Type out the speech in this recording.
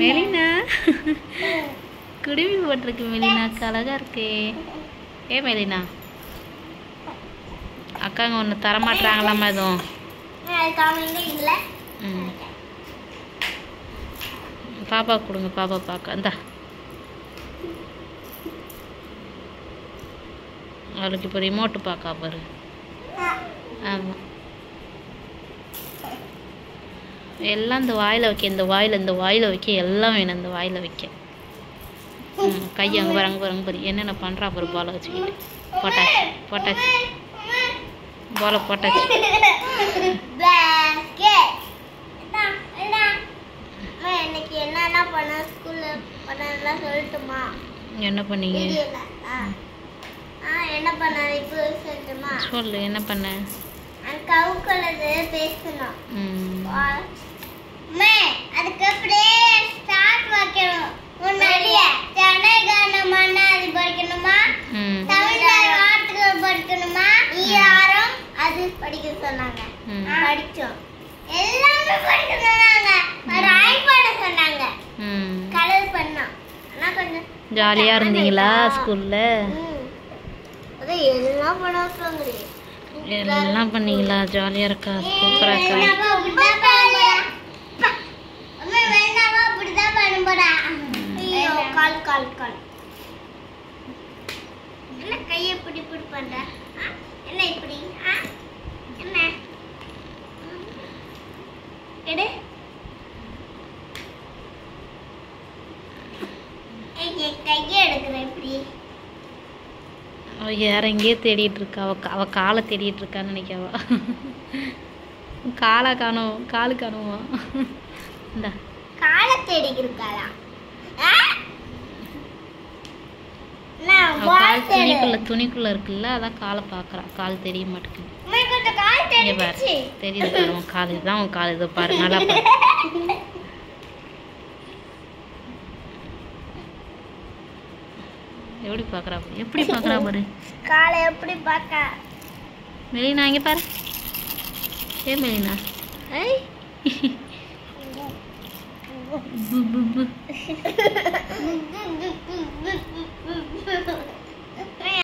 மெலினா குடுமி போட்டிருக்கு மெலினாக்கு அழகா இருக்கே. ஏ மெலினா அக்காங்க ஒன்று தரமாட்டுறாங்களாம்மா எதுவும்? பாப்பா கொடுங்க, பாப்பா பார்க்க இந்தா. அவளுக்கு இப்போ ரிமோட்டு பார்க்கா பாரு. ஆமாம், எல்லாம் இந்த வாயில் வைக்க, இந்த வாயில் வைக்க, எல்லாம் வேணும் இந்த வாயில் வைக்க. கையை அங்கே பாரு பாரு என்னென்ன பண்ணுறா பாரு. பாலை வச்சுக்கிட்டு போட்டாச்சு பாலை போட்டாச்சு. என்ன பண்ணீங்க? சொல்லு, என்ன பண்ண? ஜாலியா இருந்தீங்களா ஸ்கூல்ல? எல்லாம் பண்ணீங்களா? ஜாலியா இருக்கா? சூப்பரா இருக்கா? கையை பிடி பண்ற என்ன இப்படி? என்ன எடு கையை எடுக்கிறேன் இப்படி. அவள் யார எங்கேயே தேடிட்டு இருக்கா. அவ காலை தேடிட்டு இருக்கான்னு நினைக்காவா? காலை காணும், காலு காணுமா? இந்த காலை தேடிட்டு இருக்காளா? துணிக்குள்ள இருக்குல்ல, அதான் காலை பாக்குறா. கால் தெரிய மாட்டேங்குது. தெரியுது பாரு, உன் கால் இதுதான், உன் கால் இது பாரு, நல்லா பாரு. எப்படி பாக்குறா பாரு, எப்படி பாக்குறா பாரு. காலை எப்படி பாக்க? மெலினா இங்க பாரு. ஏ மெலினா, ஐ